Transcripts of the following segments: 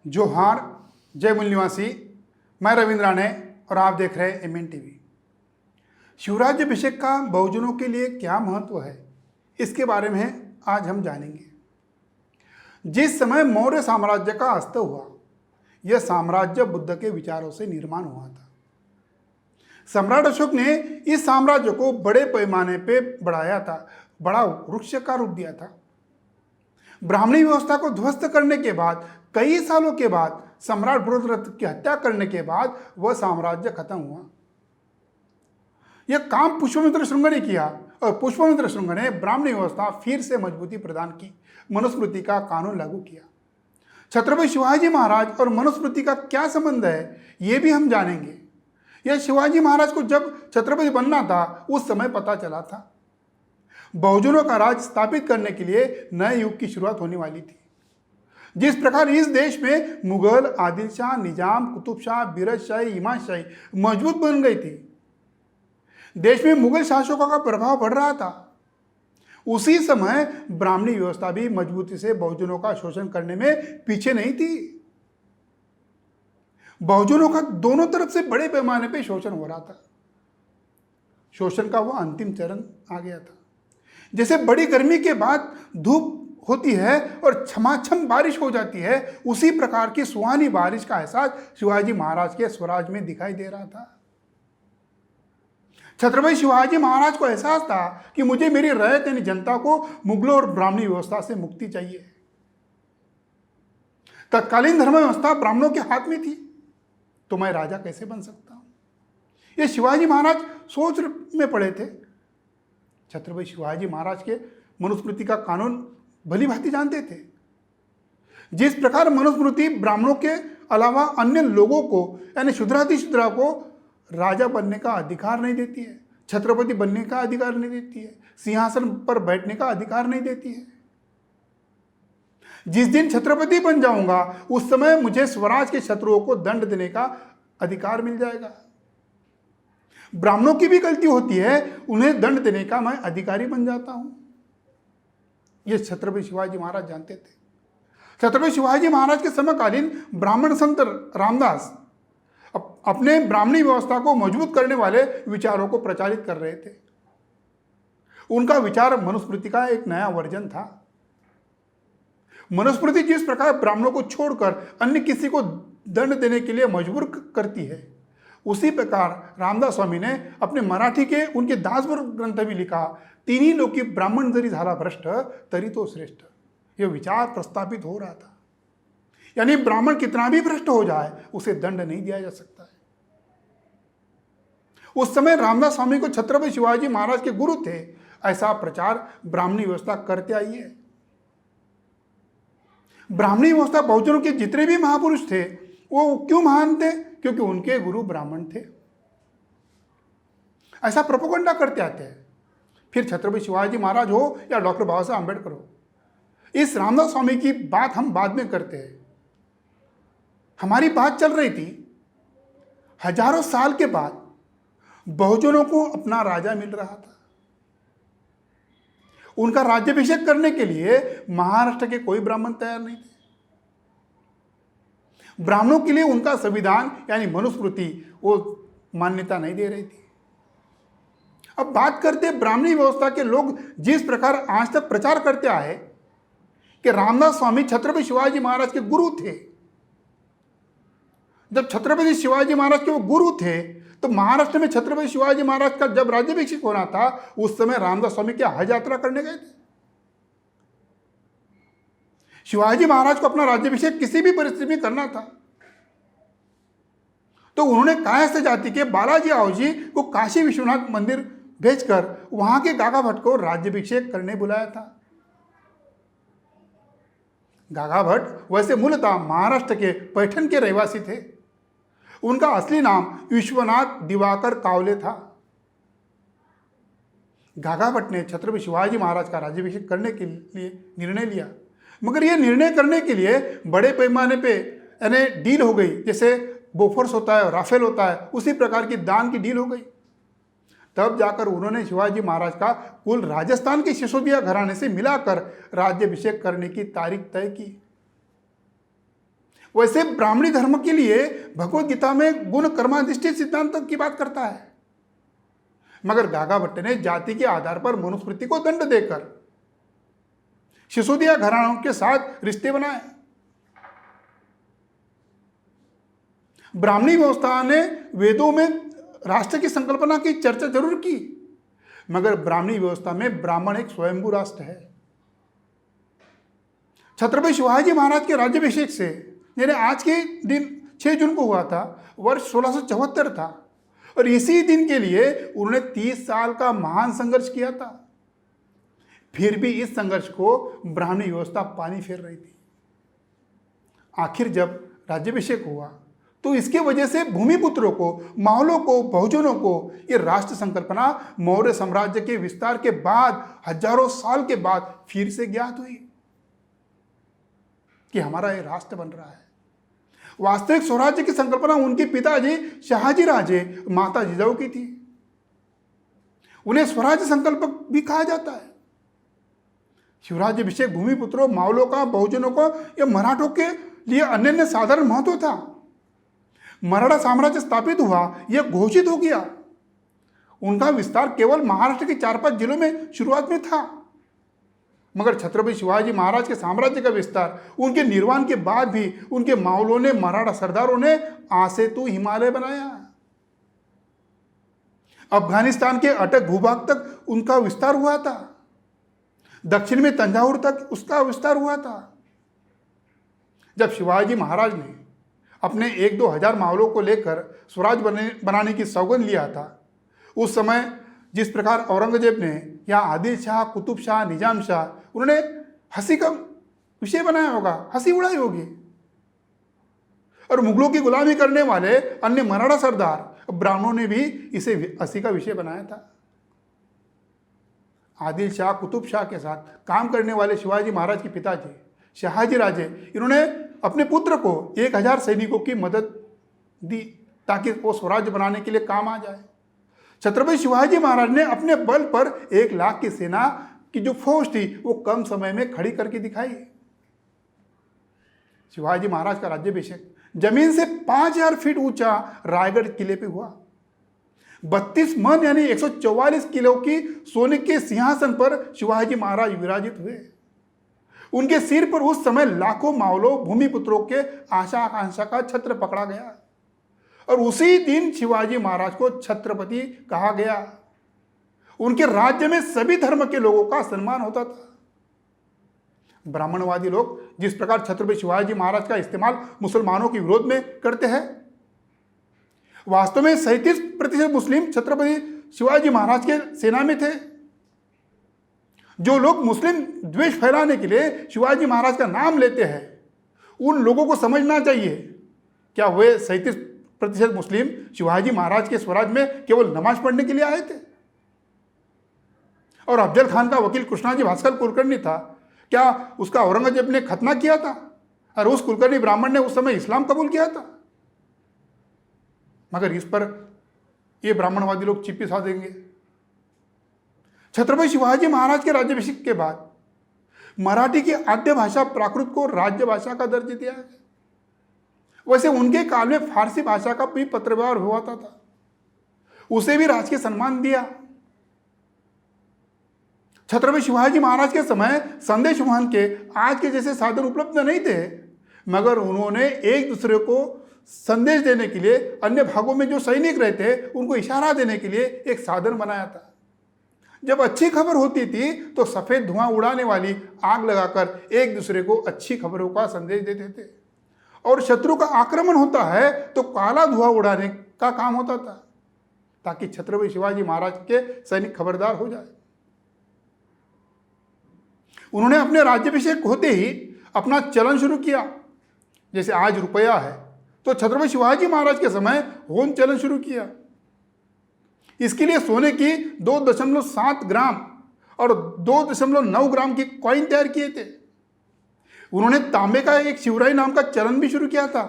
जोहार, जय मूल निवासी। मैं रविंद्र राणे और आप देख रहे हैं एमएन टीवी। शिवराज्याभिषेक का बहुजनों के लिए क्या महत्व है, इसके बारे में आज हम जानेंगे। जिस समय मौर्य साम्राज्य का अस्त हुआ, यह साम्राज्य बुद्ध के विचारों से निर्माण हुआ था। सम्राट अशोक ने इस साम्राज्य को बड़े पैमाने पे बढ़ाया था, बड़ा वृक्ष का रूप दिया था। ब्राह्मणी व्यवस्था को ध्वस्त करने के बाद, कई सालों के बाद, सम्राट बृहद्रथ की हत्या करने के बाद वह साम्राज्य खत्म हुआ। यह काम पुष्यमित्र श्रृंग ने किया और पुष्यमित्र श्रृंग ने ब्राह्मणी व्यवस्था फिर से मजबूती प्रदान की, मनुस्मृति का कानून लागू किया। छत्रपति शिवाजी महाराज और मनुस्मृति का क्या संबंध है, यह भी हम जानेंगे। यह शिवाजी महाराज को जब छत्रपति बनना था, उस समय पता चला था बहुजनों का राज स्थापित करने के लिए नए युग की शुरुआत होने वाली थी। जिस प्रकार इस देश में मुगल, आदिल शाह, निजाम, कुतुब शाह, बीरज शाही, इमाम शाही मजबूत बन गई थी, देश में मुगल शासकों का प्रभाव बढ़ रहा था, उसी समय ब्राह्मणी व्यवस्था भी मजबूती से बहुजनों का शोषण करने में पीछे नहीं थी। बहुजनों का दोनों तरफ से बड़े पैमाने पर शोषण हो रहा था। शोषण का वह अंतिम चरण आ गया था। जैसे बड़ी गर्मी के बाद धूप होती है और छमाछम बारिश हो जाती है, उसी प्रकार की सुहानी बारिश का एहसास शिवाजी महाराज के स्वराज में दिखाई दे रहा था। छत्रपति शिवाजी महाराज को एहसास था कि मुझे मेरी रैयत यानी जनता को मुगलों और ब्राह्मणी व्यवस्था से मुक्ति चाहिए। तत्कालीन धर्म व्यवस्था ब्राह्मणों के हाथ में थी, तो मैं राजा कैसे बन सकता हूं, ये शिवाजी महाराज सोच में पड़े थे। छत्रपति शिवाजी महाराज के मनुस्मृति का कानून भली भांति जानते थे। जिस प्रकार मनुस्मृति ब्राह्मणों के अलावा अन्य लोगों को यानी शूद्रातिशूद्रा को राजा बनने का अधिकार नहीं देती है, छत्रपति बनने का अधिकार नहीं देती है, सिंहासन पर बैठने का अधिकार नहीं देती है। जिस दिन छत्रपति बन जाऊंगा, उस समय मुझे स्वराज के शत्रुओं को दंड देने का अधिकार मिल जाएगा। ब्राह्मणों की भी गलती होती है, उन्हें दंड देने का मैं अधिकारी बन जाता हूं। यह छत्रपति शिवाजी महाराज जानते थे। छत्रपति शिवाजी महाराज के समकालीन ब्राह्मण संत रामदास अपने ब्राह्मणी व्यवस्था को मजबूत करने वाले विचारों को प्रचारित कर रहे थे। उनका विचार मनुस्मृति का एक नया वर्जन था। मनुस्मृति जिस प्रकार ब्राह्मणों को छोड़कर अन्य किसी को दंड देने के लिए मजबूर करती है, उसी प्रकार रामदास स्वामी ने अपने मराठी के उनके दासवर ग्रंथ में लिखा, तिन्ही लोकी ब्राह्मण जरी झाला भ्रष्ट तरी तो श्रेष्ठ। यह विचार प्रस्तापित हो रहा था, यानी ब्राह्मण कितना भी भ्रष्ट हो जाए, उसे दंड नहीं दिया जा सकता है। उस समय रामदास स्वामी को छत्रपति शिवाजी महाराज के गुरु थे। ऐसा प्रचार ब्राह्मणी व्यवस्था करते आई है। ब्राह्मणी व्यवस्था बहुजनों के जितने भी महापुरुष थे, वो क्यों महान थे? क्योंकि उनके गुरु ब्राह्मण थे। ऐसा प्रोपेगेंडा करते आते हैं। फिर छत्रपति शिवाजी महाराज हो या डॉक्टर बाबा साहब अम्बेडकर हो, इस रामदास स्वामी की बात हम बाद में करते हैं। हमारी बात चल रही थी, हजारों साल के बाद बहुजनों को अपना राजा मिल रहा था। उनका राज्याभिषेक करने के लिए महाराष्ट्र के कोई ब्राह्मण तैयार नहीं थे। ब्राह्मणों के लिए उनका संविधान यानी मनुस्मृति वो मान्यता नहीं दे रही थी। अब बात करते ब्राह्मणी व्यवस्था के लोग जिस प्रकार आज तक प्रचार करते आए कि रामदास स्वामी छत्रपति शिवाजी महाराज के गुरु थे। जब छत्रपति शिवाजी महाराज के वो गुरु थे, तो महाराष्ट्र में छत्रपति शिवाजी महाराज का जब राज्याभिषेक होना था, उस समय रामदास स्वामी क्या हज यात्रा करने गए थे? शिवाजी महाराज को अपना राज्याभिषेक किसी भी परिस्थिति में करना था, तो उन्होंने कायस्थ जाति के बालाजी आओजी को काशी विश्वनाथ मंदिर भेजकर वहां के गागा भट्ट को राज्याभिषेक करने बुलाया था। गागा भट्ट वैसे मूलतः महाराष्ट्र के पैठण के रहवासी थे। उनका असली नाम विश्वनाथ दिवाकर कावले था। गागा भट्ट ने छत्रपति शिवाजी महाराज का राज्याभिषेक करने के लिए निर्णय लिया, मगर यह निर्णय करने के लिए बड़े पैमाने पे यानी डील हो गई। जैसे बोफोर्स होता है, राफेल होता है, उसी प्रकार की दान की डील हो गई। तब जाकर उन्होंने शिवाजी महाराज का कुल राजस्थान के सिसोदिया घराने से मिलाकर राज्याभिषेक करने की तारीख तय की। वैसे ब्राह्मणी धर्म के लिए भगवत गीता में गुण कर्माधिष्ठित सिद्धांत की बात करता है, मगर गागा भट्ट ने जाति के आधार पर मनुस्मृति को दंड देकर सिसोदिया घरानों के साथ रिश्ते बनाए। ब्राह्मणी व्यवस्था ने वेदों में राष्ट्र की संकल्पना की चर्चा जरूर की, मगर ब्राह्मणी व्यवस्था में ब्राह्मण एक स्वयंभू राष्ट्र है। छत्रपति शिवाजी महाराज के राज्याभिषेक से, यानी आज के दिन 6 जून को हुआ था, वर्ष 1674 था, और इसी दिन के लिए उन्होंने 30 साल का महान संघर्ष किया था। फिर भी इस संघर्ष को ब्राह्मणी व्यवस्था पानी फेर रही थी। आखिर जब राज्याभिषेक हुआ तो इसके वजह से भूमिपुत्रों को, मावलों को, बहुजनों को ये राष्ट्र संकल्पना मौर्य साम्राज्य के विस्तार के बाद, हजारों साल के बाद फिर से ज्ञात हुई कि हमारा ये राष्ट्र बन रहा है। वास्तविक स्वराज्य की संकल्पना उनके पिताजी शहाजी राजे, माता जिजाऊ की थी। उन्हें स्वराज्य संकल्प भी कहा जाता है। शिवराज्याभिषेक भूमिपुत्रों, मावलों का, बहुजनों का या मराठों के लिए अनन्य साधारण महत्व था। मराठा साम्राज्य स्थापित हुआ, यह घोषित हो गया। उनका विस्तार केवल महाराष्ट्र के 4-5 जिलों में शुरुआत में था, मगर छत्रपति शिवाजी महाराज के साम्राज्य का विस्तार, उनके निर्वाण के बाद भी उनके मावलों ने, मराठा सरदारों ने आसे तू हिमालय बनाया। अफगानिस्तान के अटक भूभाग तक उनका विस्तार हुआ था। दक्षिण में तंजावुर तक उसका विस्तार हुआ था। जब शिवाजी महाराज ने अपने 1-2 हजार मावलों को लेकर स्वराज बनाने की सौगंध लिया था, उस समय जिस प्रकार औरंगजेब ने या आदिल शाह, कुतुब शाह, निजाम शाह, उन्होंने हंसी का विषय बनाया होगा, हंसी उड़ाई होगी। और मुगलों की गुलामी करने वाले अन्य मराठा सरदार, ब्राह्मणों ने भी इसे हंसी का विषय बनाया था। आदिल शाह, कुतुब शाह के साथ काम करने वाले शिवाजी महाराज के पिताजी शहाजी राजे, इन्होंने अपने पुत्र को 1000 सैनिकों की मदद दी ताकि वो स्वराज्य बनाने के लिए काम आ जाए। छत्रपति शिवाजी महाराज ने अपने बल पर 1 लाख की सेना की जो फौज थी वो कम समय में खड़ी करके दिखाई। शिवाजी महाराज का राज्याभिषेक जमीन से 5000 फीट ऊंचा रायगढ़ किले पे हुआ। 32 मन यानी 144 किलो की सोने के सिंहासन पर शिवाजी महाराज विराजित हुए। उनके सिर पर उस समय लाखों मावलों, भूमिपुत्रों के आशा आकांक्षा का छत्र पकड़ा गया, और उसी दिन शिवाजी महाराज को छत्रपति कहा गया। उनके राज्य में सभी धर्म के लोगों का सम्मान होता था। ब्राह्मणवादी लोग जिस प्रकार छत्रपति शिवाजी महाराज का इस्तेमाल मुसलमानों के विरोध में करते हैं, वास्तव में 37% मुस्लिम छत्रपति शिवाजी महाराज के सेना में थे। जो लोग मुस्लिम द्वेष फैलाने के लिए शिवाजी महाराज का नाम लेते हैं, उन लोगों को समझना चाहिए, क्या वे 37% मुस्लिम शिवाजी महाराज के स्वराज में केवल नमाज पढ़ने के लिए आए थे? और अफजल खान का वकील कृष्णाजी भास्कर कुलकर्णी था, क्या उसका औरंगजेब ने खतना किया था? और उस कुलकर्णी ब्राह्मण ने उस समय इस्लाम कबूल किया था। मगर इस पर ये ब्राह्मणवादी लोग चिप्पी सा देंगे। छत्रपति शिवाजी महाराज के राज्याभिषेक के बाद मराठी की आद्य भाषा प्राकृत को राज्य भाषा का दर्जा दिया है। वैसे उनके काल में फारसी भाषा का भी पत्रव्यवहार हुआ था, उसे भी राजकीय सम्मान दिया। छत्रपति शिवाजी महाराज के समय संदेश वहन के आज के जैसे साधन उपलब्ध नहीं थे, मगर उन्होंने एक दूसरे को संदेश देने के लिए अन्य भागों में जो सैनिक रहते उनको इशारा देने के लिए एक साधन बनाया था। जब अच्छी खबर होती थी तो सफेद धुआं उड़ाने वाली आग लगाकर एक दूसरे को अच्छी खबरों का संदेश देते थे, और शत्रु का आक्रमण होता है तो काला धुआं उड़ाने का काम होता था, ताकि छत्रपति शिवाजी महाराज के सैनिक खबरदार हो जाए। उन्होंने अपने राज्याभिषेक होते ही अपना चलन शुरू किया। जैसे आज रुपया है, तो छत्रपति शिवाजी महाराज के समय होम चलन शुरू किया। इसके लिए सोने की 2.7 ग्राम और 2.9 ग्राम की कॉइन तैयार किए थे। उन्होंने तांबे का एक शिवराई नाम का चलन भी शुरू किया था।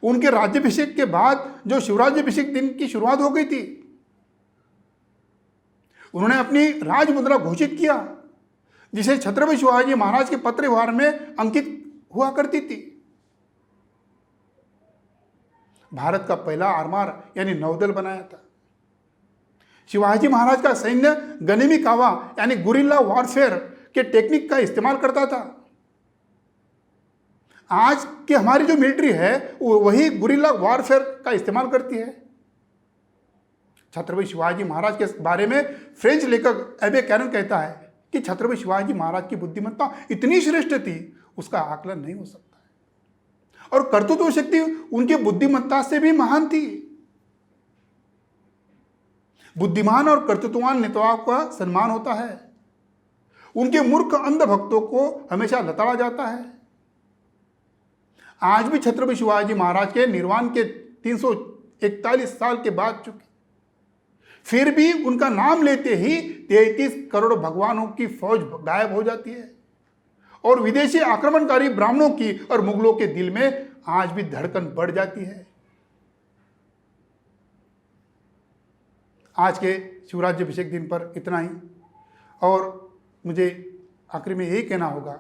उनके राज्याभिषेक के बाद जो शिवराज्याभिषेक दिन की शुरुआत हो गई थी, उन्होंने अपनी राज मुद्रा घोषित किया, जिसे छत्रपति शिवाजी महाराज के पत्र व्यवहार में अंकित हुआ करती थी। भारत का पहला आरमार यानी नौदल बनाया था। शिवाजी महाराज का सैन्य गनिमी कावा यानी गुरिल्ला वॉरफेयर के टेक्निक का इस्तेमाल करता था। आज की हमारी जो मिलिट्री है वो वही गुरिल्ला वॉरफेयर का इस्तेमाल करती है। छत्रपति शिवाजी महाराज के बारे में फ्रेंच लेखक एबे कैरन कहता है कि छत्रपति शिवाजी महाराज की बुद्धिमत्ता इतनी श्रेष्ठ थी उसका आकलन नहीं हो सकता है, और कर्तृत्व शक्ति उनकी बुद्धिमत्ता से भी महान थी। बुद्धिमान और कर्तृत्ववान नेताओं का सम्मान होता है, उनके मूर्ख अंध भक्तों को हमेशा लताड़ा जाता है। आज भी छत्रपति शिवाजी महाराज के निर्वाण के 341 साल के बाद चुके, फिर भी उनका नाम लेते ही 33 करोड़ भगवानों की फौज गायब हो जाती है, और विदेशी आक्रमणकारी ब्राह्मणों की और मुगलों के दिल में आज भी धड़कन बढ़ जाती है। आज के शिवराज्यभिषेक दिन पर इतना ही, और मुझे आखिर में यही कहना होगा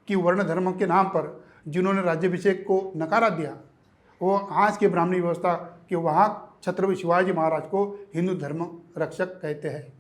कि वर्ण धर्म के नाम पर जिन्होंने राज्याभिषेक को नकारा दिया वो आज के ब्राह्मणी व्यवस्था के वहाँ छत्रपति शिवाजी महाराज को हिंदू धर्म रक्षक कहते हैं।